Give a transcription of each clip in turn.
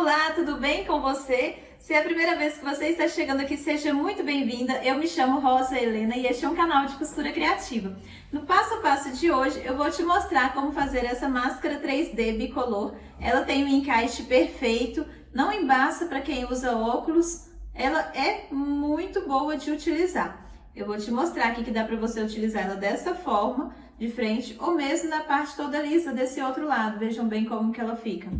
Olá, tudo bem com você? Se é a primeira vez que você está chegando aqui, seja muito bem-vinda. Eu me chamo Rosa Helena e este é um canal de costura criativa. No passo a passo de hoje, eu vou te mostrar como fazer essa máscara 3D bicolor. Ela tem um encaixe perfeito, não embaça para quem usa óculos. Ela é muito boa de utilizar. Eu vou te mostrar aqui que dá para você utilizar ela dessa forma, de frente, ou mesmo na parte toda lisa desse outro lado. Vejam bem como que ela fica.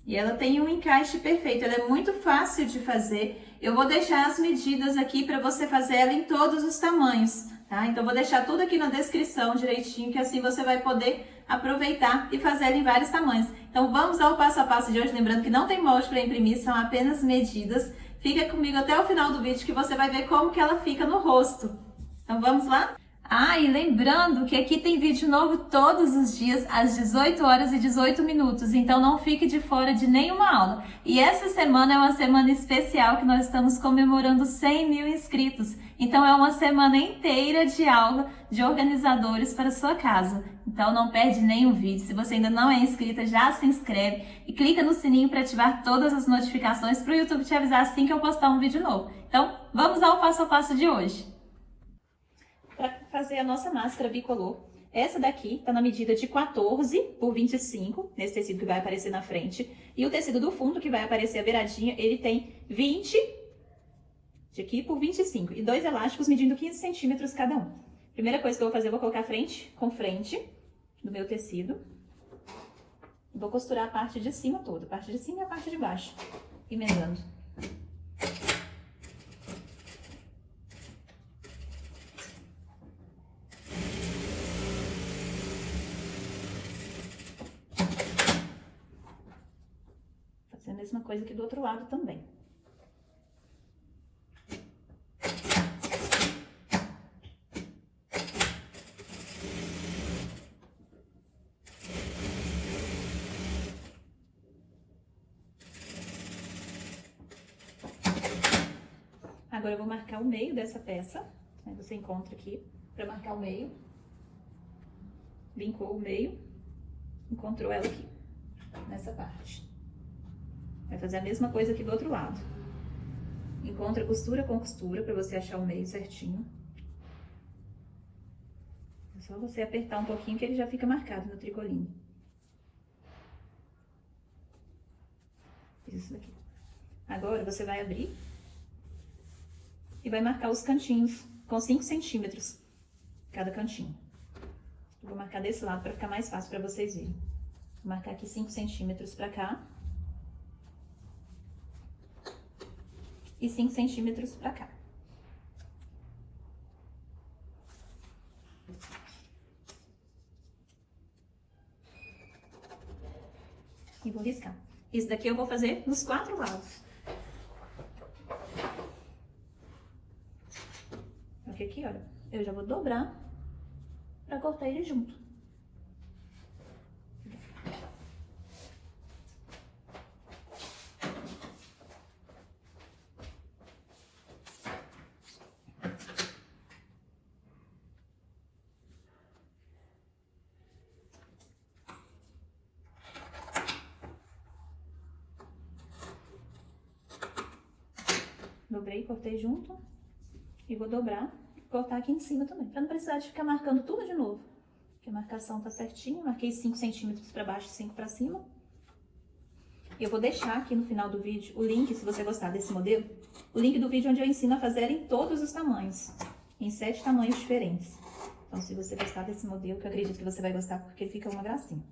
E ela tem um encaixe perfeito, ela é muito fácil de fazer. Eu vou deixar as medidas aqui para você fazer ela em todos os tamanhos, tá? Então, vou deixar tudo aqui na descrição direitinho, que assim você vai poder aproveitar e fazer ela em vários tamanhos. Então, vamos ao passo a passo de hoje, lembrando que não tem molde para imprimir, são apenas medidas. Fica comigo até o final do vídeo que você vai ver como que ela fica no rosto. Então, vamos lá? Ah, e lembrando que aqui tem vídeo novo todos os dias, às 18 horas e 18 minutos, então não fique de fora de nenhuma aula. E essa semana é uma semana especial que nós estamos comemorando 100 mil inscritos, então é uma semana inteira de aula de organizadores para a sua casa. Então não perde nenhum vídeo, se você ainda não é inscrita, já se inscreve e clica no sininho para ativar todas as notificações para o YouTube te avisar assim que eu postar um vídeo novo. Então vamos ao passo a passo de hoje. Para fazer a nossa máscara bicolor. Essa daqui tá na medida de 14 por 25, nesse tecido que vai aparecer na frente. E o tecido do fundo, que vai aparecer a beiradinha, ele tem 20 de aqui por 25. E dois elásticos medindo 15 centímetros cada um. Primeira coisa que eu vou fazer, eu vou colocar frente com frente do meu tecido. Vou costurar a parte de cima toda, a parte de cima e a parte de baixo, emendando. A mesma coisa aqui do outro lado também. Agora eu vou marcar o meio dessa peça. Aí você encontra aqui para marcar o meio. Vincou o meio, encontrou ela aqui, nessa parte. Vai fazer a mesma coisa aqui do outro lado. Encontra costura com costura para você achar o meio certinho. É só você apertar um pouquinho que ele já fica marcado no tricoline. Isso daqui. Agora você vai abrir e vai marcar os cantinhos com 5 centímetros cada cantinho. Eu vou marcar desse lado para ficar mais fácil para vocês verem. Vou marcar aqui 5 centímetros para cá. E 5 centímetros para cá. E vou riscar. Isso daqui eu vou fazer nos 4 lados. Porque aqui, olha, eu já vou dobrar para cortar ele junto. Dobrei, cortei junto e vou dobrar e cortar aqui em cima também, para não precisar de ficar marcando tudo de novo. Porque a marcação tá certinha, marquei 5 centímetros para baixo e 5 para cima. E eu vou deixar aqui no final do vídeo o link, se você gostar desse modelo, o link do vídeo onde eu ensino a fazer em todos os tamanhos, em 7 tamanhos diferentes. Então, se você gostar desse modelo, que eu acredito que você vai gostar porque fica uma gracinha,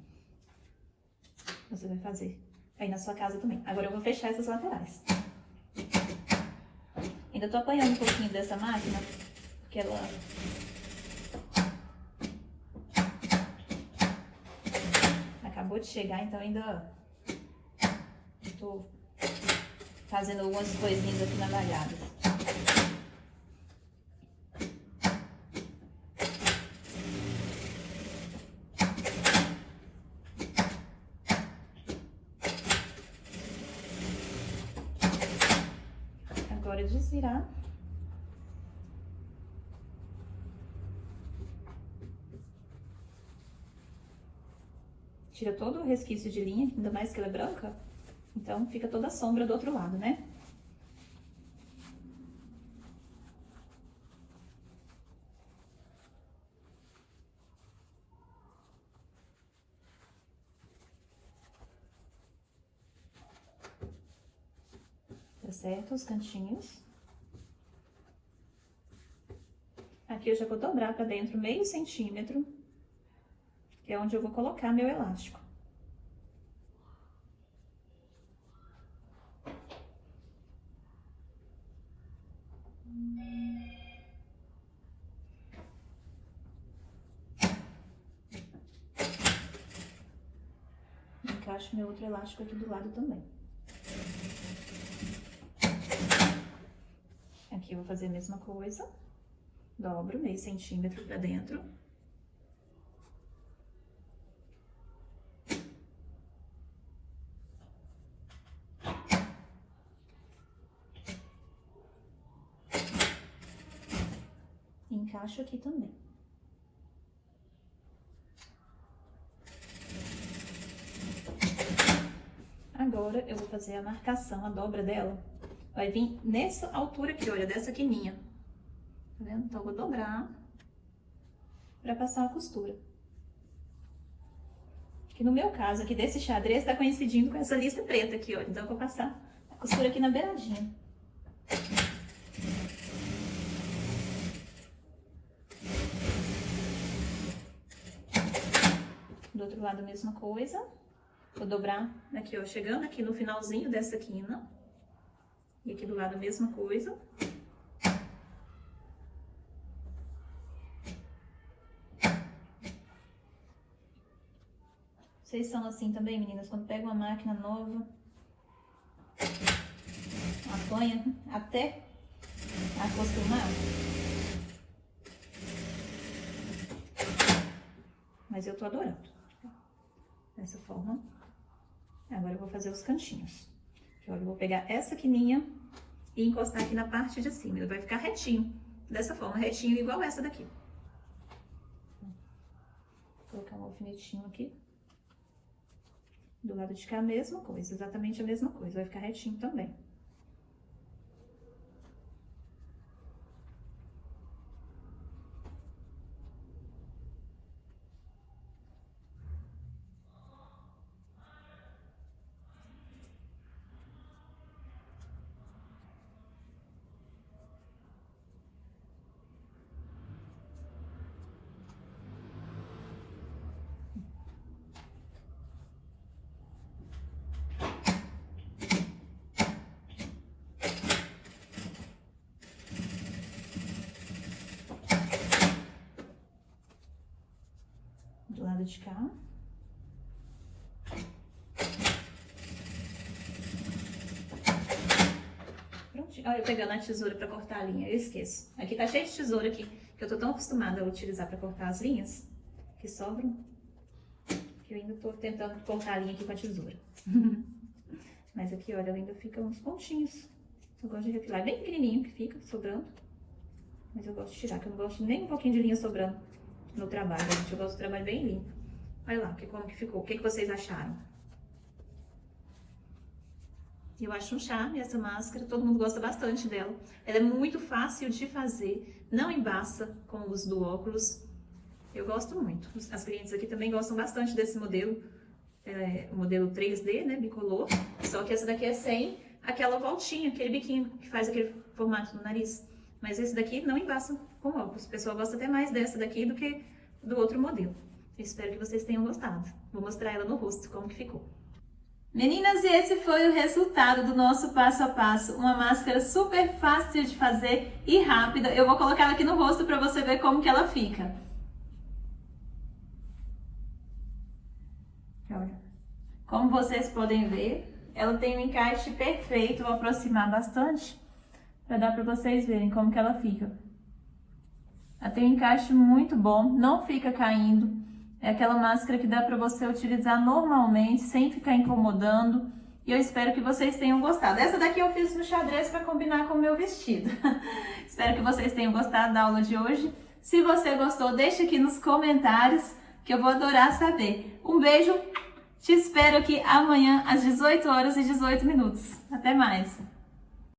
você vai fazer aí na sua casa também. Agora eu vou fechar essas laterais. Ainda tô apanhando um pouquinho dessa máquina, porque ela acabou de chegar, então ainda tô fazendo algumas coisinhas aqui na malhada. Agora desvirar. Tira todo o resquício de linha, ainda mais que ela é branca. Então, fica toda a sombra do outro lado, né? Tá certo? Os cantinhos. Aqui eu já vou dobrar pra dentro meio centímetro, que é onde eu vou colocar meu elástico. Encaixo meu outro elástico aqui do lado também. Aqui eu vou fazer a mesma coisa. Dobro meio centímetro pra dentro. Encaixo aqui também. Agora eu vou fazer a marcação, a dobra dela. Vai vir nessa altura aqui, olha, dessa quininha. Tá vendo? Então, eu vou dobrar pra passar a costura. Que no meu caso, aqui desse xadrez, tá coincidindo com essa lista preta aqui, ó. Então, eu vou passar a costura aqui na beiradinha. Do outro lado, a mesma coisa. Vou dobrar aqui, ó, chegando aqui no finalzinho dessa quina. E aqui do lado, a mesma coisa. Vocês são assim também, meninas? Quando pega uma máquina nova, apanha até acostumar. Mas eu tô adorando. Dessa forma. Agora eu vou fazer os cantinhos. Olha, eu vou pegar essa quininha e encostar aqui na parte de cima. Ele vai ficar retinho. Dessa forma, retinho igual essa daqui. Vou colocar um alfinetinho aqui. Do lado de cá, a mesma coisa, exatamente a mesma coisa. Vai ficar retinho também. Do lado de cá. Prontinho. Olha, eu pegando a tesoura pra cortar a linha, eu esqueço. Aqui tá cheio de tesoura aqui, que eu tô tão acostumada a utilizar pra cortar as linhas, que sobram, que eu ainda tô tentando cortar a linha aqui com a tesoura. Mas aqui, olha, ainda fica uns pontinhos. Eu gosto de refilar, bem pequenininho que fica, sobrando. Mas eu gosto de tirar, que eu não gosto nem um pouquinho de linha sobrando no trabalho, gente. Eu gosto do trabalho bem limpo. Olha lá, como que ficou. O que vocês acharam? Eu acho um charme essa máscara, todo mundo gosta bastante dela. Ela é muito fácil de fazer, não embaça com o uso do óculos. Eu gosto muito. As clientes aqui também gostam bastante desse modelo. O modelo 3D, né, bicolor. Só que essa daqui é sem aquela voltinha, aquele biquinho que faz aquele formato no nariz. Mas esse daqui não embaça com óculos. O pessoal gosta até mais dessa daqui do que do outro modelo. Eu espero que vocês tenham gostado. Vou mostrar ela no rosto, como que ficou. Meninas, e esse foi o resultado do nosso passo a passo. Uma máscara super fácil de fazer e rápida. Eu vou colocar ela aqui no rosto para você ver como que ela fica. Olha. Como vocês podem ver, ela tem um encaixe perfeito. Vou aproximar bastante para dar para vocês verem como que ela fica. Ela tem um encaixe muito bom, não fica caindo. É aquela máscara que dá para você utilizar normalmente, sem ficar incomodando. E eu espero que vocês tenham gostado. Essa daqui eu fiz no xadrez para combinar com o meu vestido. Espero que vocês tenham gostado da aula de hoje. Se você gostou, deixa aqui nos comentários, que eu vou adorar saber. Um beijo Te espero aqui amanhã às 18 horas e 18 minutos. Até mais!